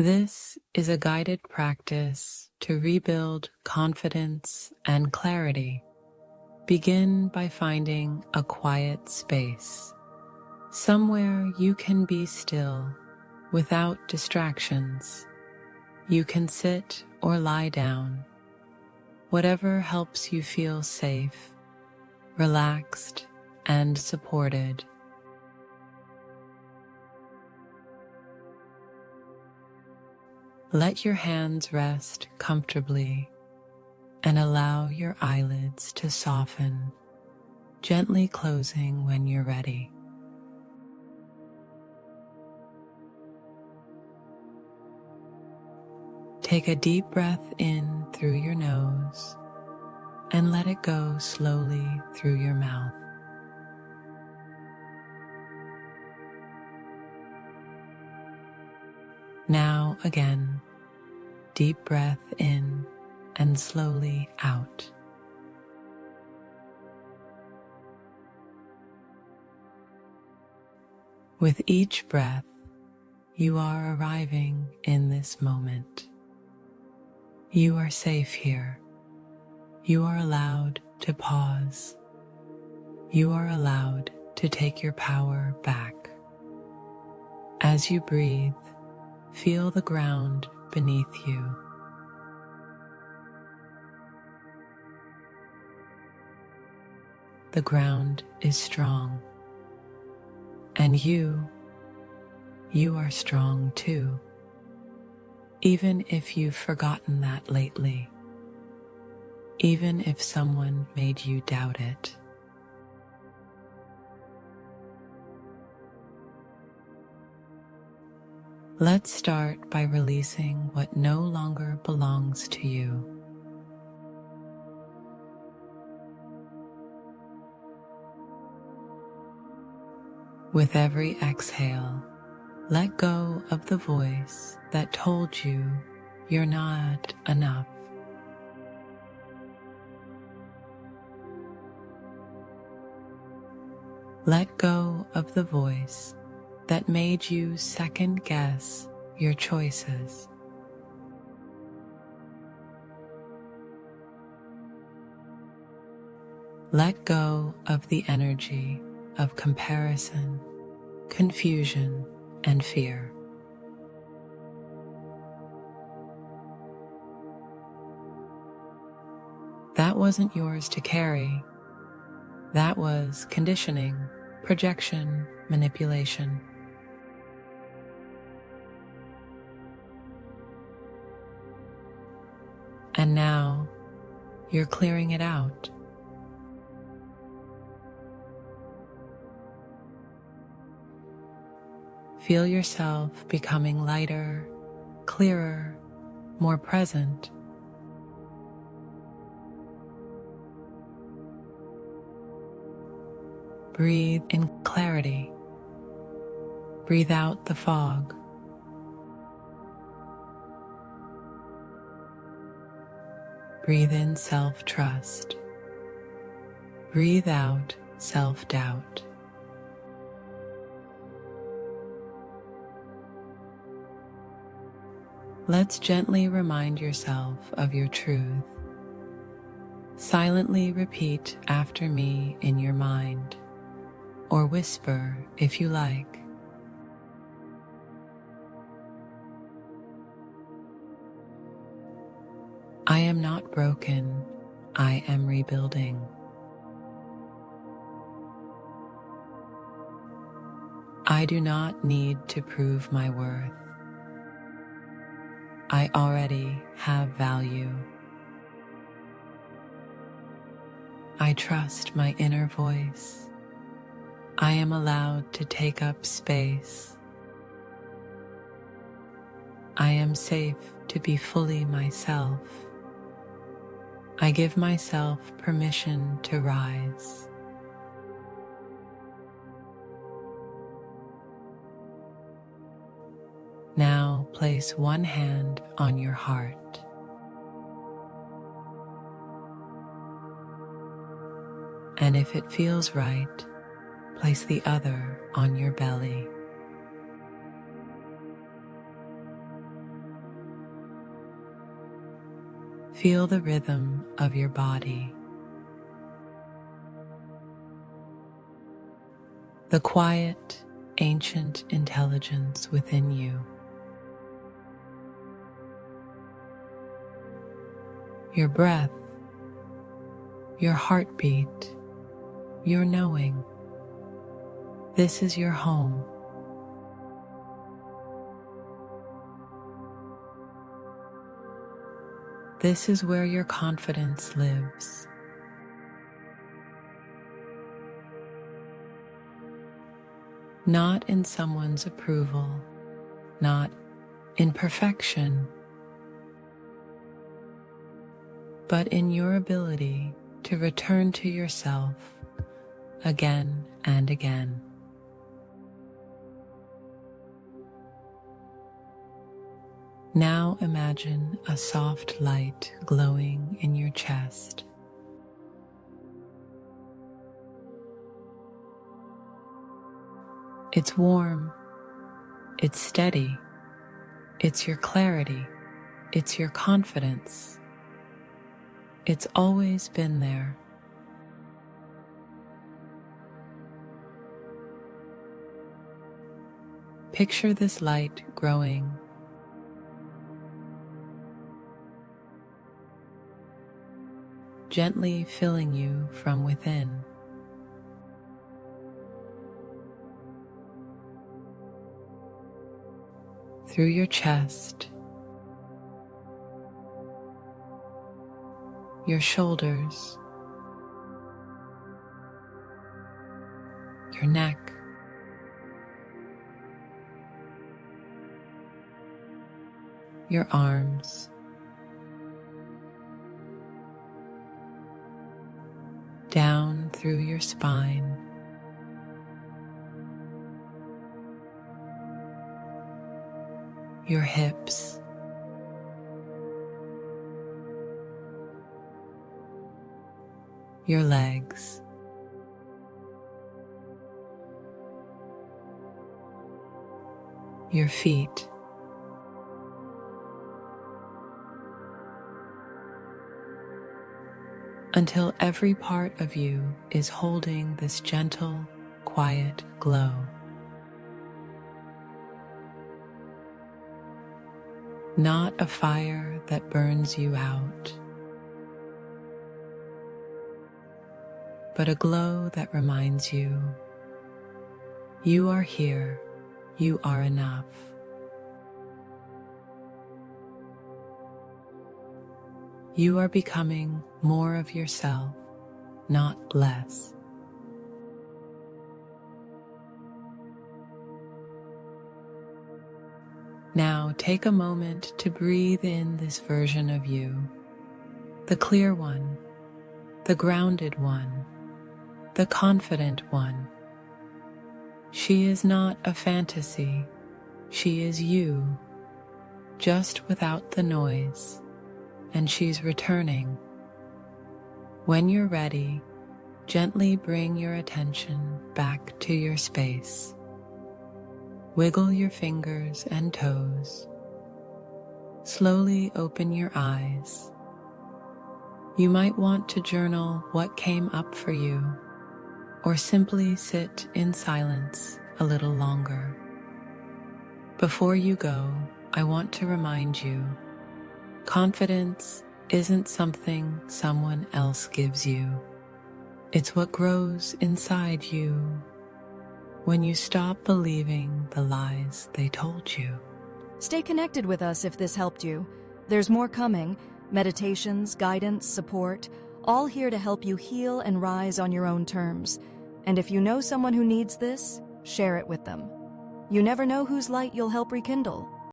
This is a guided practice to rebuild confidence and clarity. Begin by finding a quiet space, somewhere you can be still without distractions. You can sit or lie down, whatever helps you feel safe, relaxed, and supported. Let your hands rest comfortably and allow your eyelids to soften, gently closing when you're ready. Take a deep breath in through your nose and let it go slowly through your mouth. Now again, deep breath in and slowly out. With each breath, you are arriving in this moment. You are safe here. You are allowed to pause. You are allowed to take your power back. As you breathe, feel the ground beneath you. The ground is strong, and you are strong too, even if you've forgotten that lately, even if someone made you doubt it. Let's start by releasing what no longer belongs to you. With every exhale, let go of the voice that told you you're not enough. Let go of the voice that made you second-guess your choices. Let go of the energy of comparison, confusion, and fear. That wasn't yours to carry. That was conditioning, projection, manipulation. And now, you're clearing it out. Feel yourself becoming lighter, clearer, more present. Breathe in clarity. Breathe out the fog. Breathe in self-trust. Breathe out self-doubt. Let's gently remind yourself of your truth. Silently repeat after me in your mind, or whisper if you like. I am not broken, I am rebuilding. I do not need to prove my worth. I already have value. I trust my inner voice. I am allowed to take up space. I am safe to be fully myself. I give myself permission to rise. Now place one hand on your heart. And if it feels right, place the other on your belly. Feel the rhythm of your body, the quiet, ancient intelligence within you. Your breath, your heartbeat, your knowing. This is your home. This is where your confidence lives. Not in someone's approval, not in perfection, but in your ability to return to yourself again and again. Now imagine a soft light glowing in your chest. It's warm, it's steady, it's your clarity, it's your confidence. It's always been there. Picture this light growing, gently filling you from within. Through your chest, your shoulders, your neck, your arms, down through your spine, your hips, your legs, your feet, until every part of you is holding this gentle, quiet glow. Not a fire that burns you out, but a glow that reminds you, you are here, you are enough. You are becoming more of yourself, not less. Now take a moment to breathe in this version of you, the clear one, the grounded one, the confident one. She is not a fantasy, she is you, just without the noise, and she's returning. When you're ready, gently bring your attention back to your space. Wiggle your fingers and toes. Slowly open your eyes. You might want to journal what came up for you, or simply sit in silence a little longer. Before you go, I want to remind you, confidence isn't something someone else gives you. It's what grows inside you when you stop believing the lies they told you. Stay connected with us if this helped you. There's more coming. Meditations, guidance, support, all here to help you heal and rise on your own terms. And if you know someone who needs this, share it with them. You never know whose light you'll help rekindle.